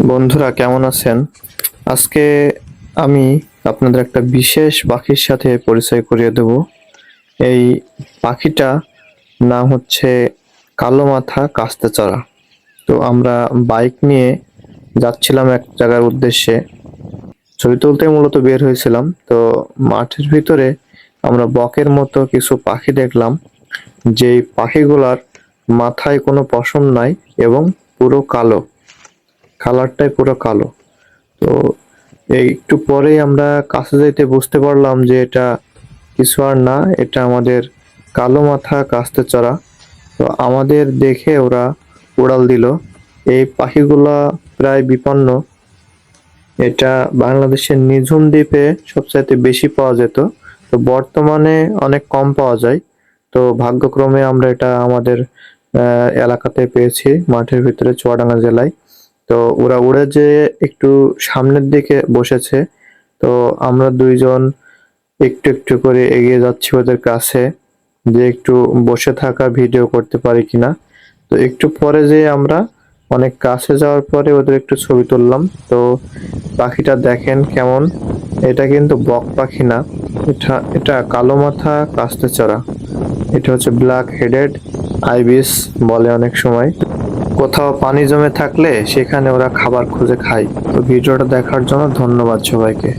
বন্ধুরা কেমন আছেন? আজকে আমি আপনাদের একটা বিশেষ পাখির সাথে পরিচয় করিয়ে দেব। এই পাখিটা নাম হচ্ছে কালো মাথা কাস্তেচড়া। তো আমরা বাইক নিয়ে যাচ্ছিলাম এক জায়গার উদ্দেশ্যে। ছবি তুলতে মূলত বের হয়েছিলাম। তো মাঠের ভিতরে আমরা বকের মতো কিছু পাখি দেখলাম, যেই পাখিগুলার মাথায় কোনো পশম নাই এবং পুরো কালো, কালারটাই পুরো কালো। তো এই একটু পরেই আমরা কাছে যাইতে বুঝতে পারলাম যে এটা কিছু আর না, এটা আমাদের কালো মাথা কাস্তেচড়া। তো আমাদের দেখে ওরা উড়াল দিল। এই পাখিগুলা প্রায় বিপন্ন। এটা বাংলাদেশের নিঝুম দ্বীপে সবচাইতে বেশি পাওয়া যেত, তো বর্তমানে অনেক কম পাওয়া যায়। তো ভাগ্যক্রমে আমরা এটা আমাদের এলাকাতে পেয়েছি, মাঠের ভিতরে চুয়াডাঙ্গা জেলায়। তো ওরা উড়ে যেয়ে একটু সামনের দিকে বসেছে। তো আমরা দুইজন একটু একটু করে এগিয়ে যাচ্ছি ওদের কাছে, যে একটু বসে থাকা ভিডিও করতে পারি কিনা। তো একটু পরে যে আমরা অনেক কাছে যাওয়ার পরে ওদের একটু ছবি তুললাম। তো পাখিটা দেখেন কেমন। এটা কিন্তু বক পাখি না, এটা এটা কালো মাথা কাস্তেচড়া। এটা হচ্ছে ব্ল্যাক হেডেড আইবিস বলে অনেক সময়। কোথাও পানি জমে থাকলে সেখানে ওরা খাবার খুঁজে খায়। তো ভিডিওটা দেখার জন্য ধন্যবাদ সবাইকে।